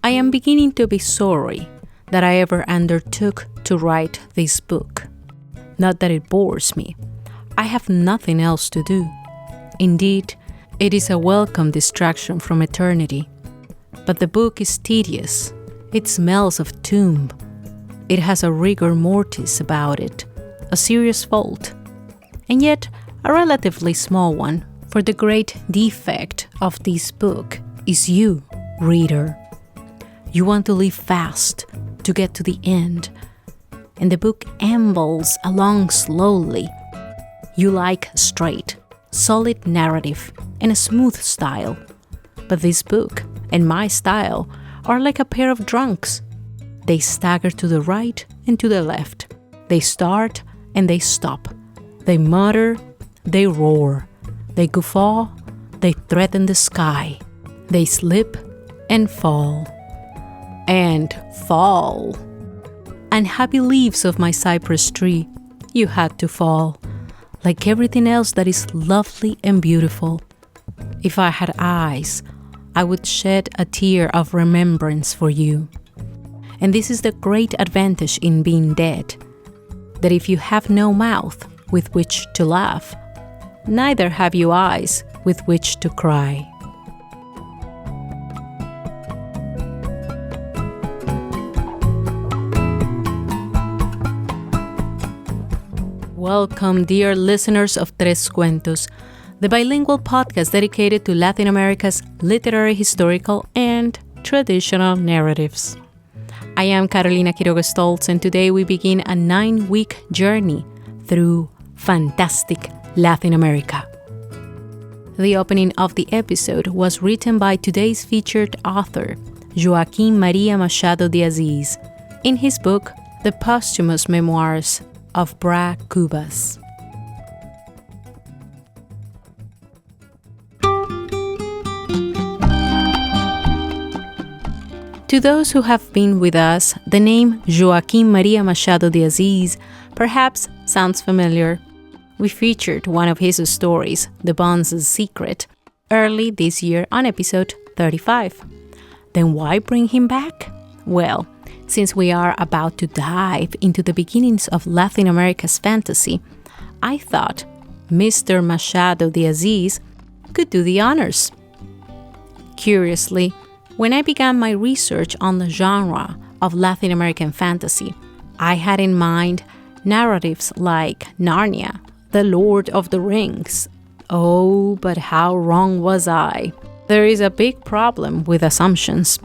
I am beginning to be sorry that I ever undertook to write this book. Not that it bores me. I have nothing else to do. Indeed, it is a welcome distraction from eternity. But the book is tedious. It smells of tomb. It has a rigor mortis about it, a serious fault, and yet a relatively small one, for the great defect of this book is you, reader. You want to live fast, to get to the end, and the book ambles along slowly. You like straight, solid narrative and a smooth style, but this book and my style are like a pair of drunks. They stagger to the right and to the left. They start and they stop. They mutter, they roar. They guffaw, they threaten the sky. They slip and fall. And fall. Unhappy leaves of my cypress tree, you had to fall. Like everything else that is lovely and beautiful. If I had eyes, I would shed a tear of remembrance for you. And this is the great advantage in being dead, that if you have no mouth with which to laugh, neither have you eyes with which to cry. Welcome, dear listeners of Tres Cuentos, the bilingual podcast dedicated to Latin America's literary, historical, and traditional narratives. I am Carolina Quiroga Stoltz, and today we begin a 9-week journey through fantastic Latin America. The opening of the episode was written by today's featured author, Joaquim Maria Machado de Assis, in his book, The Posthumous Memoirs of Bra Cubas. To those who have been with us, the name Joaquim Maria Machado de Assis perhaps sounds familiar. We featured one of his stories, The Bonze's Secret, early this year on episode 35. Then why bring him back? Well, since we are about to dive into the beginnings of Latin America's fantasy, I thought Mr. Machado de Assis could do the honors. Curiously, when I began my research on the genre of Latin American fantasy, I had in mind narratives like Narnia, The Lord of the Rings. Oh, but how wrong was I? There is a big problem with assumptions.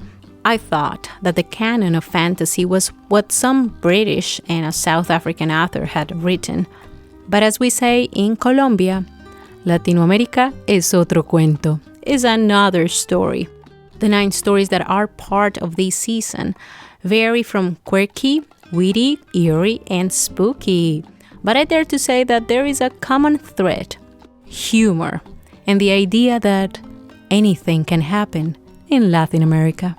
I thought that the canon of fantasy was what some British and a South African author had written. But as we say in Colombia, Latinoamérica es otro cuento, is another story. The 9 stories that are part of this season vary from quirky, witty, eerie, and spooky. But I dare to say that there is a common thread, humor, and the idea that anything can happen in Latin America.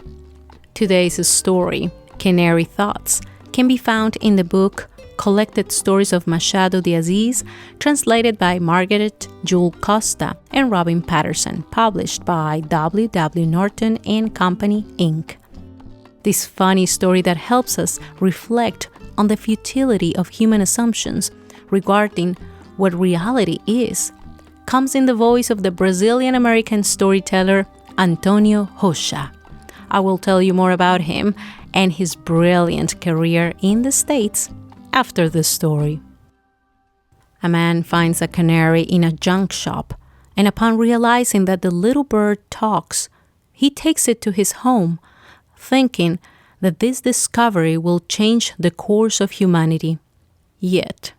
Today's story, Canary Thoughts, can be found in the book Collected Stories of Machado de Assis, translated by Margaret Jewel Costa and Robin Patterson, published by W. W. Norton and Company, Inc. This funny story that helps us reflect on the futility of human assumptions regarding what reality is comes in the voice of the Brazilian-American storyteller Antonio Rocha. I will tell you more about him and his brilliant career in the States after this story. A man finds a canary in a junk shop, and upon realizing that the little bird talks, he takes it to his home, thinking that this discovery will change the course of humanity. Yet,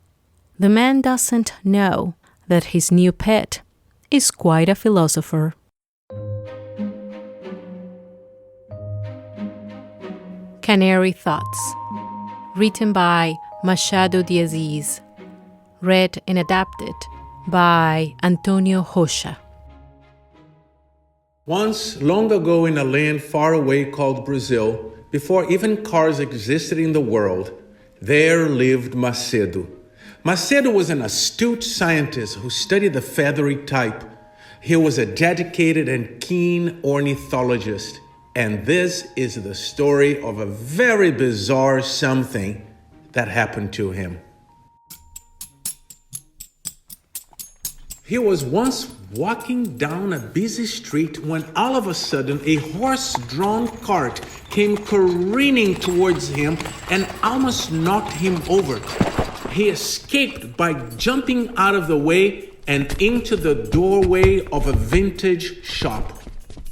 the man doesn't know that his new pet is quite a philosopher. Canary Thoughts, written by Machado de Assis, read and adapted by Antonio Rocha. Once, long ago in a land far away called Brazil, before even cars existed in the world, there lived Macedo. Macedo was an astute scientist who studied the feathery type. He was a dedicated and keen ornithologist. And this is the story of a very bizarre something that happened to him. He was once walking down a busy street when all of a sudden a horse-drawn cart came careening towards him and almost knocked him over. He escaped by jumping out of the way and into the doorway of a vintage shop.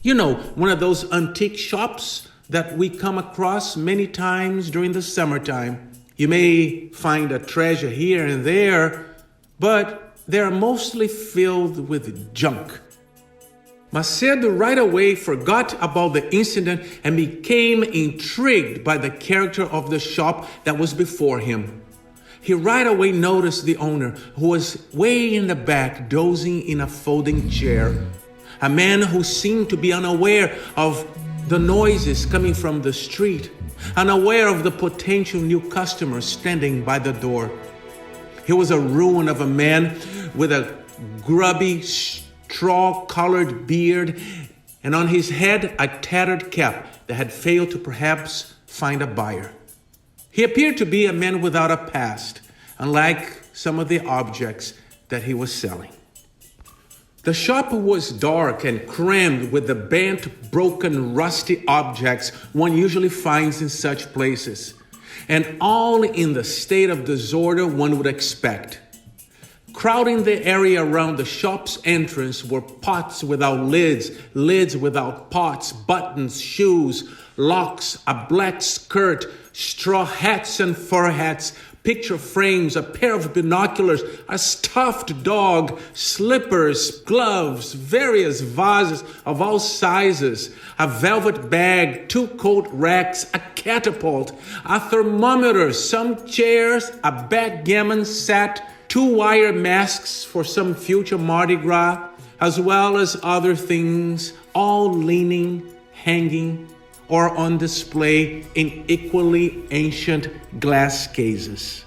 You know, one of those antique shops that we come across many times during the summertime. You may find a treasure here and there, but they're mostly filled with junk. Macedo right away forgot about the incident and became intrigued by the character of the shop that was before him. He right away noticed the owner, who was way in the back dozing in a folding chair. A man who seemed to be unaware of the noises coming from the street, unaware of the potential new customers standing by the door. He was a ruin of a man with a grubby, straw-colored beard, and on his head a tattered cap that had failed to perhaps find a buyer. He appeared to be a man without a past, unlike some of the objects that he was selling. The shop was dark and crammed with the bent, broken, rusty objects one usually finds in such places, and all in the state of disorder one would expect. Crowding the area around the shop's entrance were pots without lids, lids without pots, buttons, shoes, locks, a black skirt, straw hats and fur hats, picture frames, a pair of binoculars, a stuffed dog, slippers, gloves, various vases of all sizes, a velvet bag, 2 coat racks, a catapult, a thermometer, some chairs, a backgammon set, 2 wire masks for some future Mardi Gras, as well as other things, all leaning, hanging, or on display in equally ancient glass cases.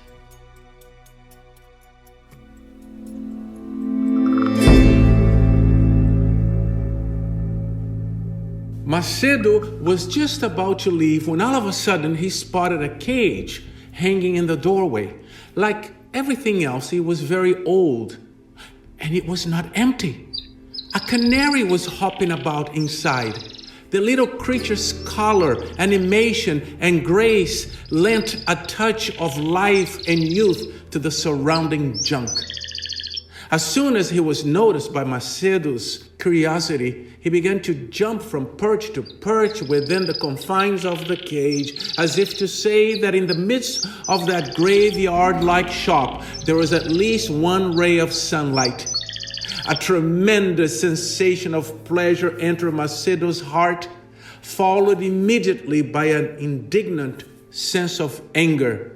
Macedo was just about to leave when all of a sudden he spotted a cage hanging in the doorway. Like everything else, it was very old, and it was not empty. A canary was hopping about inside. The little creature's color, animation, and grace lent a touch of life and youth to the surrounding junk. As soon as he was noticed by Macedo's curiosity, he began to jump from perch to perch within the confines of the cage, as if to say that in the midst of that graveyard-like shop, there was at least one ray of sunlight. A tremendous sensation of pleasure entered Macedo's heart, followed immediately by an indignant sense of anger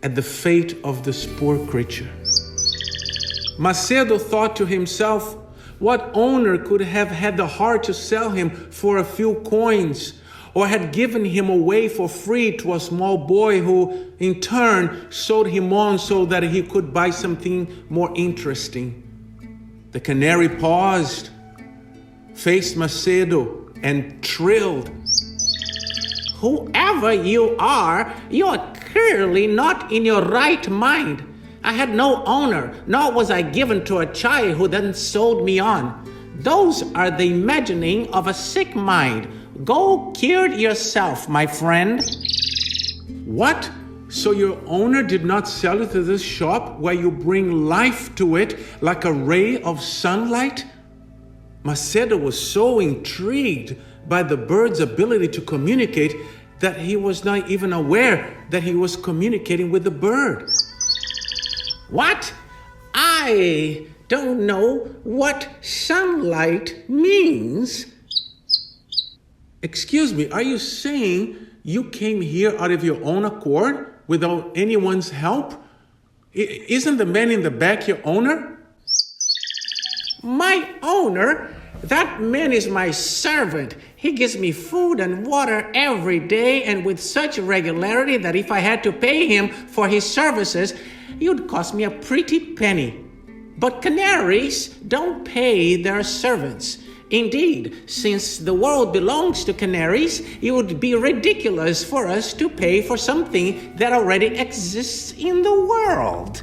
at the fate of this poor creature. Macedo thought to himself, what owner could have had the heart to sell him for a few coins, or had given him away for free to a small boy who, in turn, sold him on so that he could buy something more interesting? The canary paused, faced Macedo, and trilled. Whoever you are clearly not in your right mind. I had no owner, nor was I given to a child who then sold me on. Those are the imagining of a sick mind. Go cure it yourself, my friend. What? So your owner did not sell you to this shop where you bring life to it like a ray of sunlight? Macedo was so intrigued by the bird's ability to communicate that he was not even aware that he was communicating with the bird. What? I don't know what sunlight means. Excuse me, are you saying you came here out of your own accord without anyone's help? Isn't the man in the back your owner? My owner? That man is my servant. He gives me food and water every day and with such regularity that if I had to pay him for his services, it would cost me a pretty penny. But canaries don't pay their servants. Indeed, since the world belongs to canaries, it would be ridiculous for us to pay for something that already exists in the world.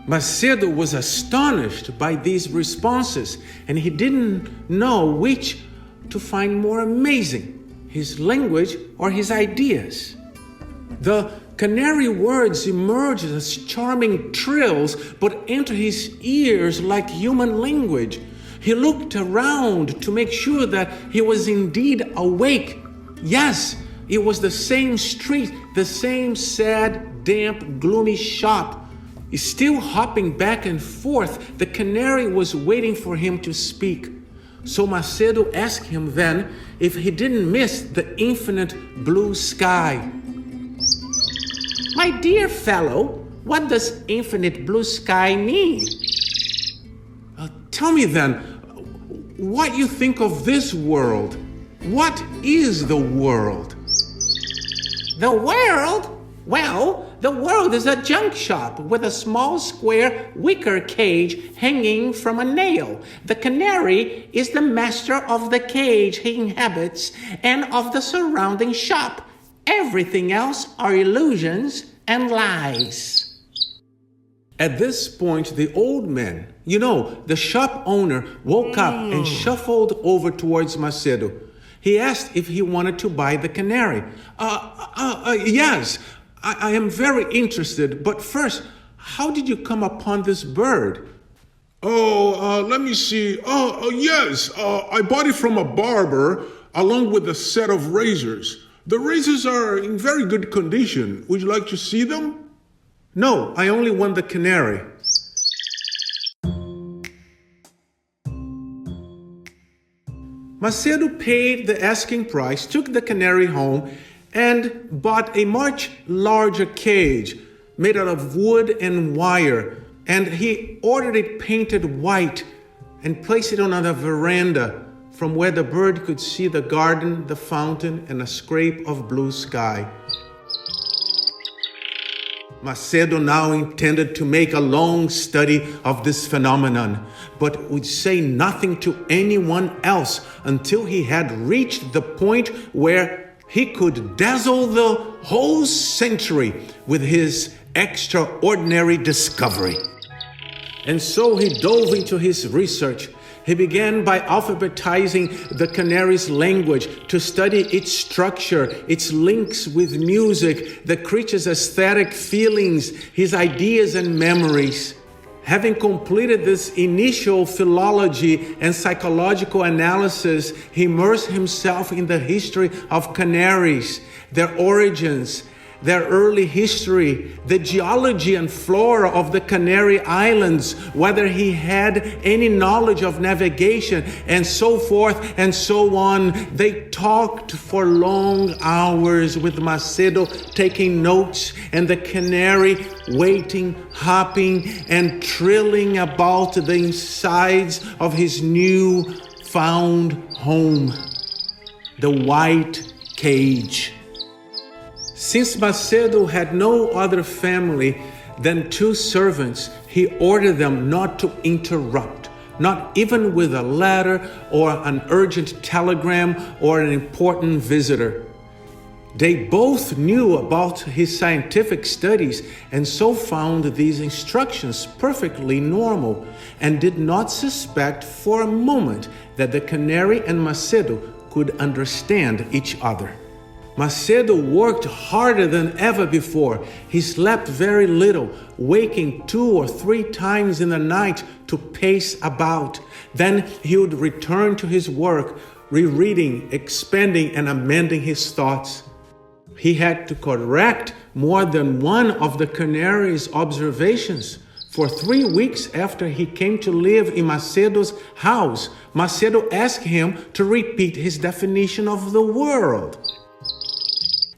Macedo was astonished by these responses, and he didn't know which to find more amazing, his language or his ideas. The canary words emerged as charming trills, but enter his ears like human language. He looked around to make sure that he was indeed awake. Yes, it was the same street, the same sad, damp, gloomy shop. Still hopping back and forth, the canary was waiting for him to speak. So Macedo asked him then if he didn't miss the infinite blue sky. My dear fellow, what does infinite blue sky mean? Tell me then, what you think of this world. What is the world? The world? Well, the world is a junk shop with a small square wicker cage hanging from a nail. The canary is the master of the cage he inhabits and of the surrounding shop. Everything else are illusions and lies. At this point, the old man, the shop owner, woke up and shuffled over towards Macedo. He asked if he wanted to buy the canary. Yes, I am very interested, but first, how did you come upon this bird? Let me see. Yes, I bought it from a barber along with a set of razors. The razors are in very good condition. Would you like to see them? No, I only want the canary. Macedo paid the asking price, took the canary home, and bought a much larger cage made out of wood and wire, and he ordered it painted white and placed it on a veranda from where the bird could see the garden, the fountain, and a scrape of blue sky. Macedo now intended to make a long study of this phenomenon, but would say nothing to anyone else until he had reached the point where he could dazzle the whole century with his extraordinary discovery. And so he dove into his research. He began by alphabetizing the canary's language to study its structure, its links with music, the creature's aesthetic feelings, his ideas and memories. Having completed this initial philology and psychological analysis, he immersed himself in the history of canaries, their origins, their early history, the geology and flora of the Canary Islands, whether he had any knowledge of navigation, and so forth and so on. They talked for long hours with Macedo taking notes and the canary waiting, hopping, and trilling about the insides of his new found home, the white cage. Since Macedo had no other family than 2 servants, he ordered them not to interrupt, not even with a letter or an urgent telegram or an important visitor. They both knew about his scientific studies and so found these instructions perfectly normal and did not suspect for a moment that the canary and Macedo could understand each other. Macedo worked harder than ever before. He slept very little, waking 2 or 3 times in the night to pace about. Then he would return to his work, rereading, expanding, and amending his thoughts. He had to correct more than one of the canary's observations. For 3 weeks after he came to live in Macedo's house, Macedo asked him to repeat his definition of the world.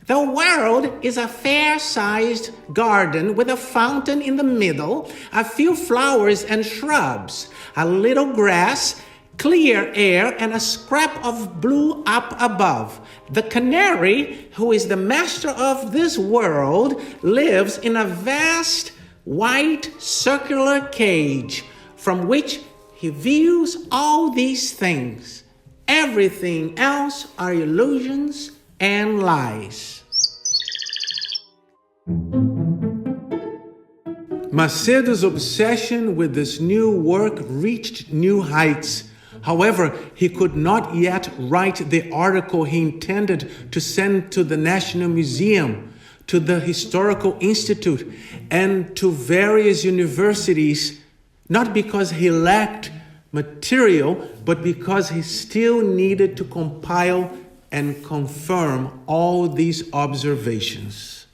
The world is a fair-sized garden with a fountain in the middle, a few flowers and shrubs, a little grass, clear air, and a scrap of blue up above. The canary, who is the master of this world, lives in a vast, white, circular cage, from which he views all these things. Everything else are illusions and lies. Macedo's obsession with this new work reached new heights. However, he could not yet write the article he intended to send to the National Museum, to the Historical Institute, and to various universities, not because he lacked material, but because he still needed to compile and confirm all these observations.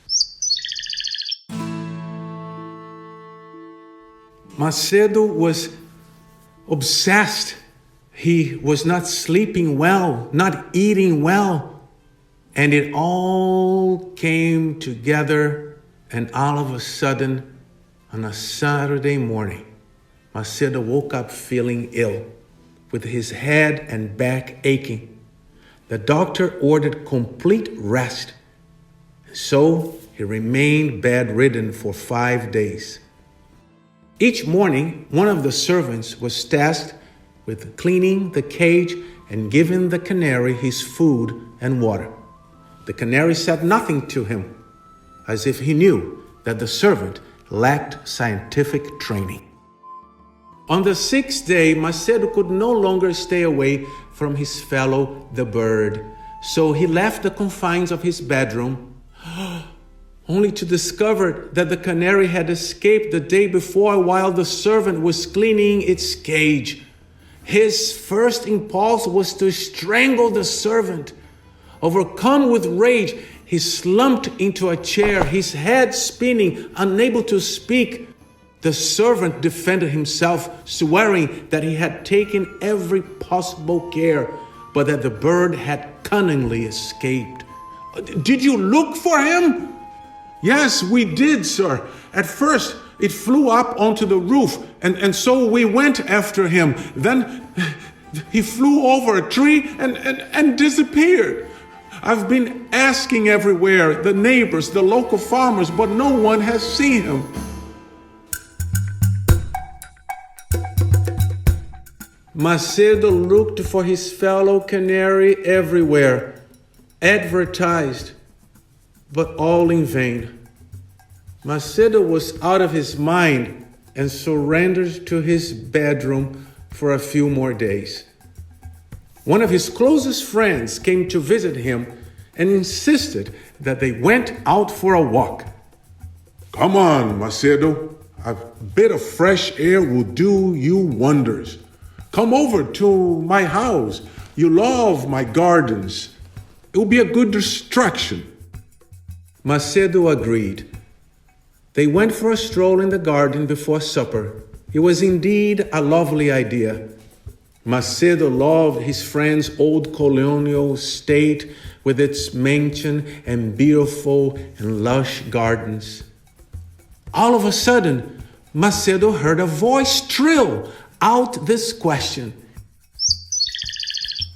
Macedo was obsessed. He was not sleeping well, not eating well. And it all came together, and all of a sudden, on a Saturday morning, Macedo woke up feeling ill, with his head and back aching. The doctor ordered complete rest. So he remained bedridden for 5 days. Each morning, one of the servants was tasked with cleaning the cage and giving the canary his food and water. The canary said nothing to him, as if he knew that the servant lacked scientific training. On the 6th day, Macedo could no longer stay away from his fellow, the bird, so he left the confines of his bedroom, only to discover that the canary had escaped the day before while the servant was cleaning its cage. His first impulse was to strangle the servant. Overcome with rage, he slumped into a chair, his head spinning, unable to speak. The servant defended himself, swearing that he had taken every possible care, but that the bird had cunningly escaped. "Did you look for him?" Yes, we did, sir. At first, it flew up onto the roof, and so we went after him. Then he flew over a tree and disappeared. I've been asking everywhere, the neighbors, the local farmers, but no one has seen him. Macedo looked for his fellow canary everywhere, advertised, but all in vain. Macedo was out of his mind and surrendered to his bedroom for a few more days. One of his closest friends came to visit him and insisted that they went out for a walk. Come on, Macedo. A bit of fresh air will do you wonders. Come over to my house. You love my gardens. It will be a good distraction. Macedo agreed. They went for a stroll in the garden before supper. It was indeed a lovely idea. Macedo loved his friend's old colonial state with its mansion and beautiful and lush gardens. All of a sudden, Macedo heard a voice trill out this question.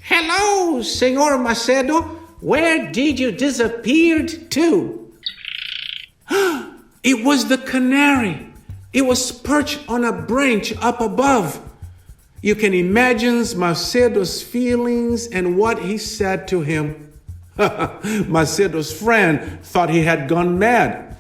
"Hello, Senor Macedo. Where did you disappear to?" It was the canary. It was perched on a branch up above. You can imagine Macedo's feelings and what he said to him. Macedo's friend thought he had gone mad,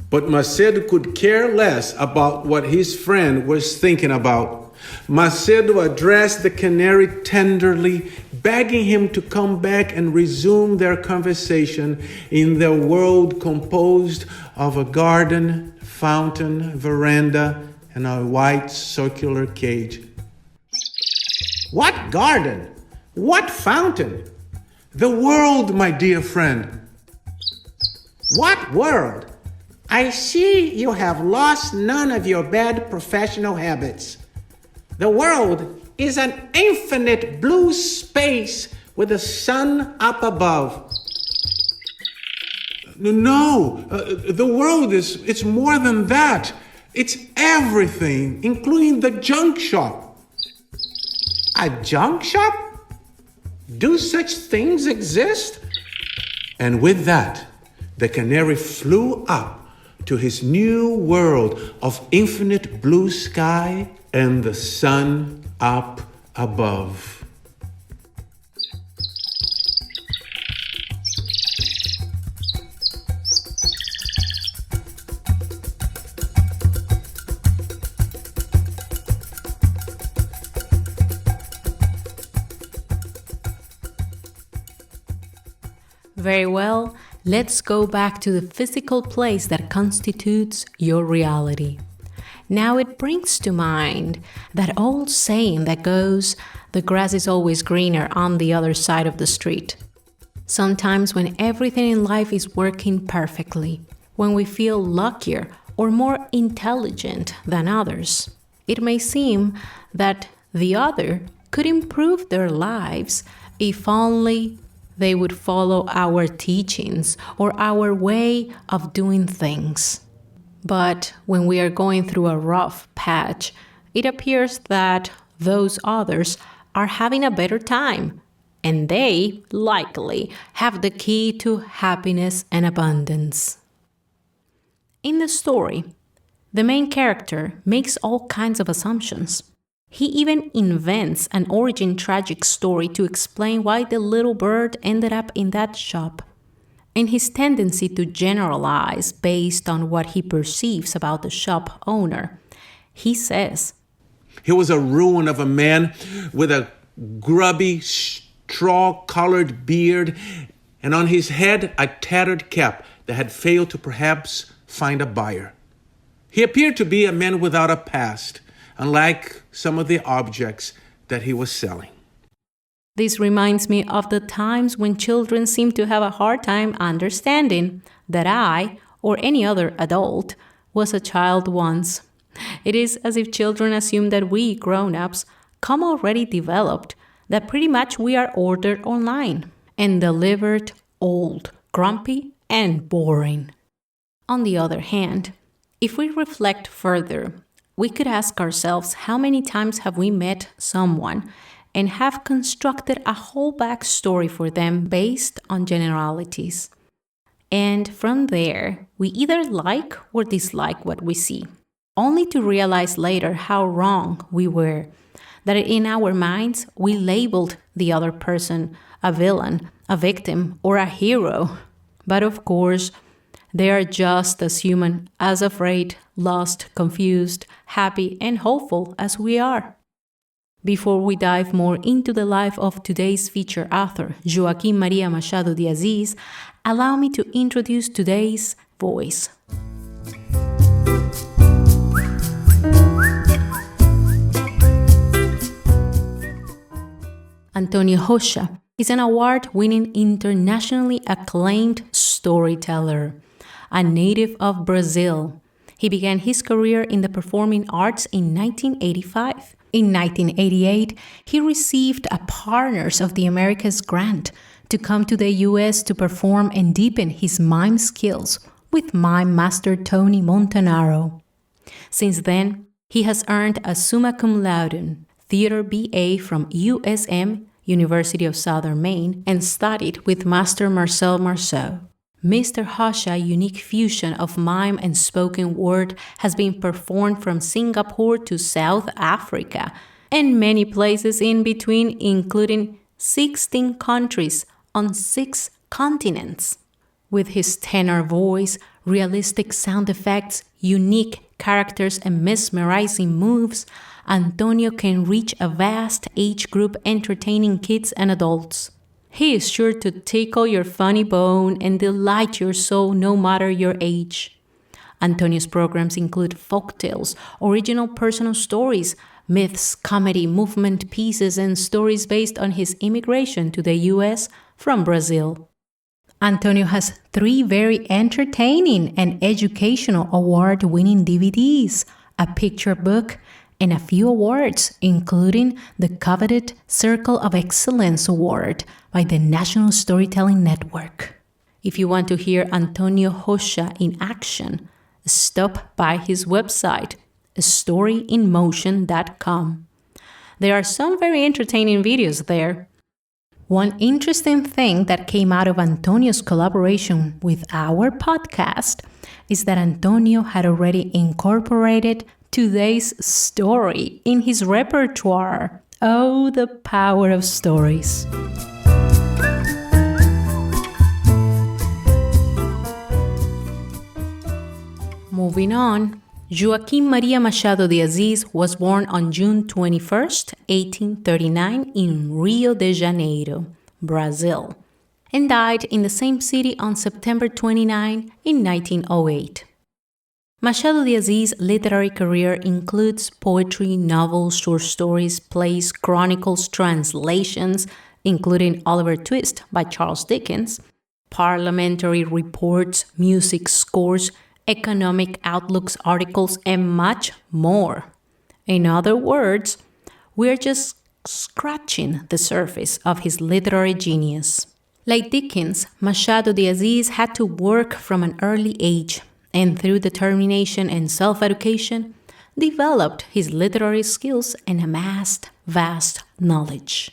but Macedo could care less about what his friend was thinking about. Macedo addressed the canary tenderly, begging him to come back and resume their conversation in their world composed of a garden, fountain, veranda, and a white circular cage. What garden? What fountain? The world, my dear friend. What world? I see you have lost none of your bad professional habits. The world is an infinite blue space with the sun up above. No, the world it's more than that. It's everything, including the junk shop. A junk shop? Do such things exist? And with that, the canary flew up to his new world of infinite blue sky and the sun up above. Very well, let's go back to the physical place that constitutes your reality. Now it brings to mind that old saying that goes, "The grass is always greener on the other side of the street." Sometimes when everything in life is working perfectly, when we feel luckier or more intelligent than others, it may seem that the other could improve their lives if only they would follow our teachings or our way of doing things. But when we are going through a rough patch, it appears that those others are having a better time, and they likely have the key to happiness and abundance. In the story, the main character makes all kinds of assumptions. He even invents an origin tragic story to explain why the little bird ended up in that shop. In his tendency to generalize based on what he perceives about the shop owner, he says, He was a ruin of a man with a grubby, straw-colored beard, and on his head a tattered cap that had failed to perhaps find a buyer. He appeared to be a man without a past, unlike some of the objects that he was selling. This reminds me of the times when children seem to have a hard time understanding that I, or any other adult, was a child once. It is as if children assume that we, grown-ups, come already developed, that pretty much we are ordered online and delivered old, grumpy, and boring. On the other hand, if we reflect further, we could ask ourselves how many times have we met someone and have constructed a whole backstory for them based on generalities. And from there, we either like or dislike what we see, only to realize later how wrong we were, that in our minds we labeled the other person a villain, a victim, or a hero. But of course, they are just as human, as afraid, lost, confused, happy, and hopeful as we are. Before we dive more into the life of today's feature author, Joaquim Maria Machado de Assis, allow me to introduce today's voice. Antonio Rocha is an award-winning, internationally acclaimed storyteller. A native of Brazil, he began his career in the performing arts in 1985. In 1988, he received a Partners of the Americas grant to come to the U.S. to perform and deepen his mime skills with mime master Tony Montanaro. Since then, he has earned a summa cum laude theater BA from USM, University of Southern Maine, and studied with Master Marcel Marceau. Mr. Rocha's unique fusion of mime and spoken word has been performed from Singapore to South Africa and many places in between, including 16 countries on 6 continents. With his tenor voice, realistic sound effects, unique characters, and mesmerizing moves, Antonio can reach a vast age group entertaining kids and adults. He is sure to tickle your funny bone and delight your soul no matter your age. Antonio's programs include folktales, original personal stories, myths, comedy, movement pieces, and stories based on his immigration to the U.S. from Brazil. Antonio has 3 very entertaining and educational award-winning DVDs, a picture book, and a few awards, including the coveted Circle of Excellence Award by the National Storytelling Network. If you want to hear Antonio Rocha in action, stop by his website, storyinmotion.com. There are some very entertaining videos there. One interesting thing that came out of Antonio's collaboration with our podcast is that Antonio had already incorporated today's story in his repertoire. Oh, the power of stories. Moving on, Joaquim Maria Machado de Assis was born on June 21st, 1839 in Rio de Janeiro, Brazil, and died in the same city on September 29 in 1908. Machado de Assis' literary career includes poetry, novels, short stories, plays, chronicles, translations, including Oliver Twist by Charles Dickens, parliamentary reports, music scores, economic outlooks articles, and much more. In other words, we're just scratching the surface of his literary genius. Like Dickens, Machado de Assis had to work from an early age, and through determination and self-education, developed his literary skills and amassed vast knowledge.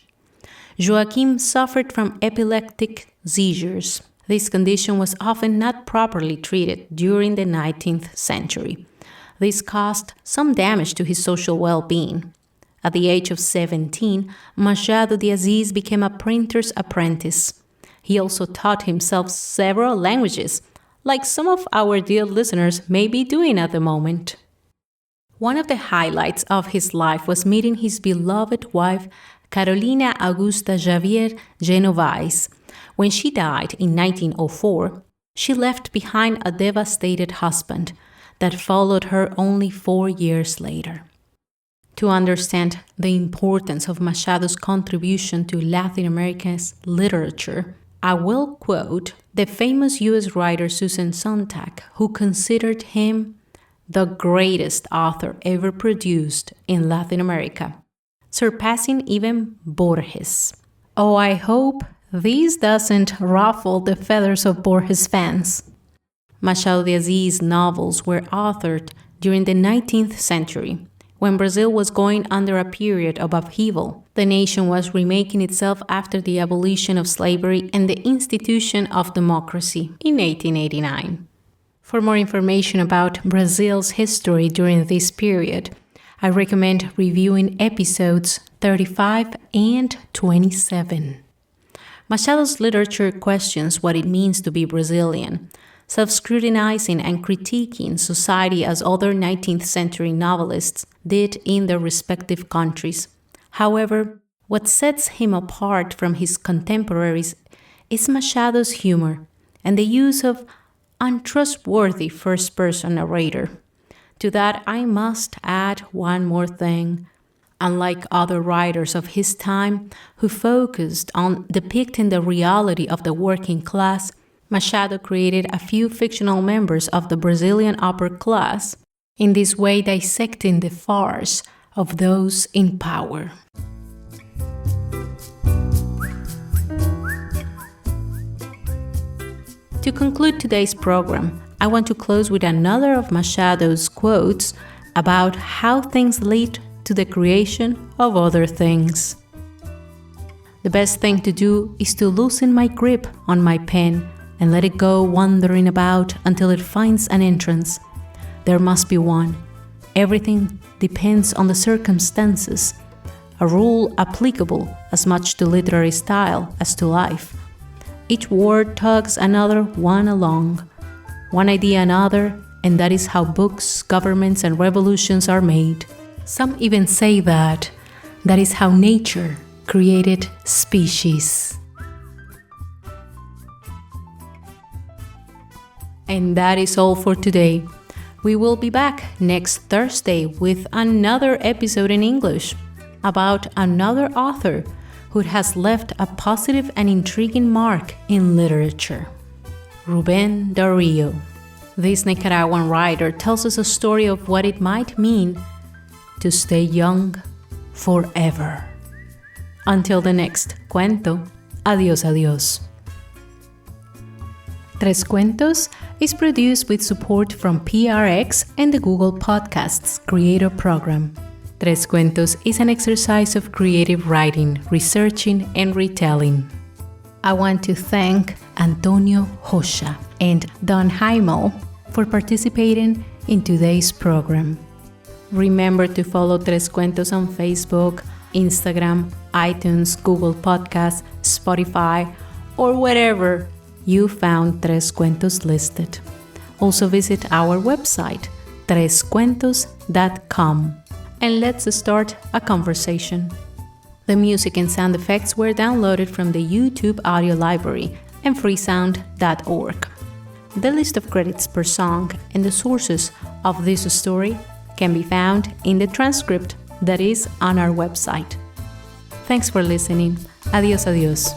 Joaquim suffered from epileptic seizures. This condition was often not properly treated during the 19th century. This caused some damage to his social well-being. At the age of 17, Machado de Assis became a printer's apprentice. He also taught himself several languages, like some of our dear listeners may be doing at the moment. One of the highlights of his life was meeting his beloved wife, Carolina Augusta Javier Genovais. When she died in 1904, she left behind a devastated husband that followed her only 4 years later. To understand the importance of Machado's contribution to Latin America's literature, I will quote the famous U.S. writer Susan Sontag, who considered him the greatest author ever produced in Latin America, surpassing even Borges. Oh, I hope this doesn't ruffle the feathers of Borges fans. Machado de Assis' novels were authored during the 19th century, when Brazil was going under a period of upheaval. The nation was remaking itself after the abolition of slavery and the institution of democracy in 1889. For more information about Brazil's history during this period, I recommend reviewing episodes 35 and 27. Machado's literature questions what it means to be Brazilian, self-scrutinizing and critiquing society as other 19th century novelists did in their respective countries. However, what sets him apart from his contemporaries is Machado's humor and the use of untrustworthy first-person narrator. To that, I must add one more thing. Unlike other writers of his time who focused on depicting the reality of the working class, Machado created a few fictional members of the Brazilian upper class, in this way dissecting the farce of those in power. To conclude today's program, I want to close with another of Machado's quotes about how things lead to the creation of other things. The best thing to do is to loosen my grip on my pen and let it go wandering about until it finds an entrance. There must be one. Everything depends on the circumstances, a rule applicable as much to literary style as to life. Each word tugs another one along, one idea another, and that is how books, governments, and revolutions are made. Some even say that is how nature created species. And that is all for today. We will be back next Thursday with another episode in English about another author who has left a positive and intriguing mark in literature. Rubén Darío. This Nicaraguan writer tells us a story of what it might mean to stay young forever. Until the next cuento, adiós, adiós. Tres Cuentos is produced with support from PRX and the Google Podcasts Creator Program. Tres Cuentos is an exercise of creative writing, researching, and retelling. I want to thank Antonio Rocha and Don Jaime for participating in today's program. Remember to follow Tres Cuentos on Facebook, Instagram, iTunes, Google Podcasts, Spotify, or wherever you found Tres Cuentos listed. Also visit our website, trescuentos.com, and let's start a conversation. The music and sound effects were downloaded from the YouTube audio library and freesound.org. The list of credits per song and the sources of this story can be found in the transcript that is on our website. Thanks for listening. Adiós, adiós.